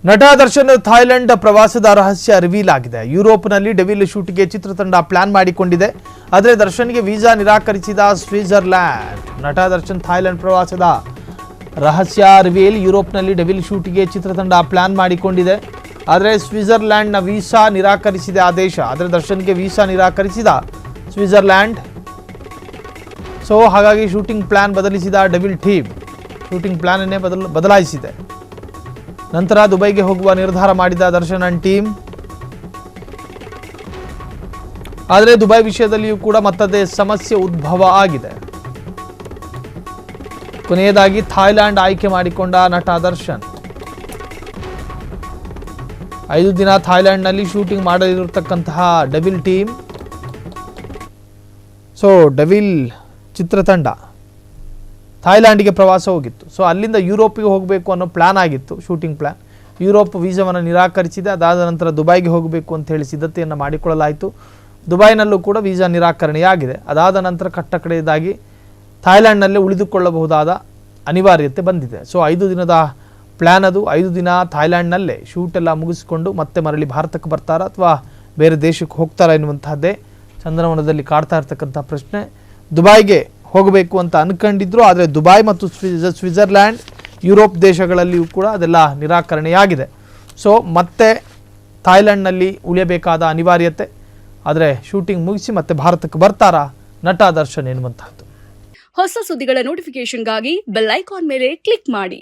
ನಟ ದರ್ಶನ್ ಥಾಯ್ಲೆಂಡ್ ಪ್ರವಾಸದ ರಹಸ್ಯ ರಿವೀಲ್ ಆಗಿದೆ. ಯುರೋಪ್ನಲ್ಲಿ ಡೆವಿಲ್ ಶೂಟ್ಗೆ ಚಿತ್ರತಂಡ ಪ್ಲಾನ್ ಮಾಡಿಕೊಂಡಿದೆ. ಆದರೆ ದರ್ಶನ್ಗೆ ವೀಸಾ ನಿರಾಕರಿಸಿದ ಸ್ವಿಟ್ಜರ್ಲ್ಯಾಂಡ್. ನಟ ದರ್ಶನ್ ಥಾಯ್ಲೆಂಡ್ ಪ್ರವಾಸದ ರಹಸ್ಯ ರಿವೀಲ್. ಯುರೋಪ್ನಲ್ಲಿ ಡೆವಿಲ್ ಶೂಟ್ಗೆ ಚಿತ್ರತಂಡ ಪ್ಲಾನ್ ಮಾಡಿಕೊಂಡಿದೆ. ಆದರೆ ಸ್ವಿಟ್ಜರ್ಲ್ಯಾಂಡ್ನ ವೀಸಾ ನಿರಾಕರಿಸಿದೆ ಆ ದೇಶ. ಆದರೆ ದರ್ಶನ್ಗೆ ವೀಸಾ ನಿರಾಕರಿಸಿದ ಸ್ವಿಟ್ಜರ್ಲ್ಯಾಂಡ್. ಸೊ ಹಾಗಾಗಿ ಶೂಟಿಂಗ್ ಪ್ಲಾನ್ ಬದಲಿಸಿದ ಡೆವಿಲ್ ಟೀಮ್. ಶೂಟಿಂಗ್ ಪ್ಲಾನ್ ಅನ್ನೇ ಬದಲಾಯಿಸಿದೆ. ನಂತರ ದುಬೈಗೆ ಹೋಗುವ ನಿರ್ಧಾರ ಮಾಡಿದ ದರ್ಶನ್ ಅಂಡ್ ಟೀಮ್. ಆದರೆ ದುಬೈ ವಿಷಯದಲ್ಲಿಯೂ ಕೂಡ ಮತ್ತದೇ ಸಮಸ್ಯೆ ಉದ್ಭವ ಆಗಿದೆ. ಕೊನೆಯದಾಗಿ ಥಾಯ್ಲೆಂಡ್ ಆಯ್ಕೆ ಮಾಡಿಕೊಂಡ ನಟ ದರ್ಶನ್ 5 ದಿನ ಥಾಯ್ಲೆಂಡ್ನಲ್ಲಿ ಶೂಟಿಂಗ್ ಮಾಡಲಿರತಕ್ಕಂತಹ ಡೆವಿಲ್ ಟೀಮ್. ಸೊ ಡೆವಿಲ್ ಚಿತ್ರತಂಡ ಥಾಯ್ಲ್ಯಾಂಡ್ಗೆ ಪ್ರವಾಸ ಹೋಗಿತ್ತು. ಸೊ ಅಲ್ಲಿಂದ ಯುರೋಪಿಗೆ ಹೋಗಬೇಕು ಅನ್ನೋ ಪ್ಲಾನ್ ಆಗಿತ್ತು, ಶೂಟಿಂಗ್ ಪ್ಲಾನ್. ಯುರೋಪ್ ವೀಸಾವನ್ನು ನಿರಾಕರಿಸಿದೆ. ಅದಾದ ನಂತರ ದುಬೈಗೆ ಹೋಗಬೇಕು ಅಂತ ಹೇಳಿ ಸಿದ್ಧತೆಯನ್ನು ಮಾಡಿಕೊಳ್ಳಲಾಯಿತು. ದುಬೈನಲ್ಲೂ ಕೂಡ ವೀಸಾ ನಿರಾಕರಣೆಯಾಗಿದೆ. ಅದಾದ ನಂತರ ಕಟ್ಟಕಡೆಯದಾಗಿ ಥಾಯ್ಲ್ಯಾಂಡ್ನಲ್ಲೇ ಉಳಿದುಕೊಳ್ಳಬಹುದಾದ ಅನಿವಾರ್ಯತೆ ಬಂದಿದೆ. ಸೊ 5 ದಿನದ ಪ್ಲ್ಯಾನ್ ಅದು. 5 ದಿನ ಥಾಯ್ಲ್ಯಾಂಡ್ನಲ್ಲೇ ಶೂಟೆಲ್ಲ ಮುಗಿಸಿಕೊಂಡು ಮತ್ತೆ ಮರಳಿ ಭಾರತಕ್ಕೆ ಬರ್ತಾರಾ ಅಥವಾ ಬೇರೆ ದೇಶಕ್ಕೆ ಹೋಗ್ತಾರಾ ಎನ್ನುವಂತಹದ್ದೇ ಚಂದ್ರವನದಲ್ಲಿ ಕಾಡ್ತಾ ಇರ್ತಕ್ಕಂಥ ಪ್ರಶ್ನೆ. ದುಬೈಗೆ ಹೋಗಬೇಕು ಅಂತ ಅನ್ಕೊಂಡಿದ್ರು. ಆದರೆ ದುಬೈ ಮತ್ತು ಸ್ವಿಟ್ಜರ್ಲ್ಯಾಂಡ್ ಯುರೋಪ್ ದೇಶಗಳಲ್ಲಿಯೂ ಕೂಡ ಅದೆಲ್ಲ ನಿರಾಕರಣೆಯಾಗಿದೆ. ಸೊ ಮತ್ತೆ ಥಾಯ್ಲೆಂಡ್ನಲ್ಲಿ ಉಳಿಯಬೇಕಾದ ಅನಿವಾರ್ಯತೆ. ಆದರೆ ಶೂಟಿಂಗ್ ಮುಗಿಸಿ ಮತ್ತೆ ಭಾರತಕ್ಕೆ ಬರ್ತಾರಾ ನಟ ದರ್ಶನ್ ಎನ್ನುವಂತಹದ್ದು. ಹೊಸ ಸುದ್ದಿಗಳ ನೋಟಿಫಿಕೇಶನ್ಗಾಗಿ ಬೆಲ್ ಐಕಾನ್ ಮೇಲೆ ಕ್ಲಿಕ್ ಮಾಡಿ.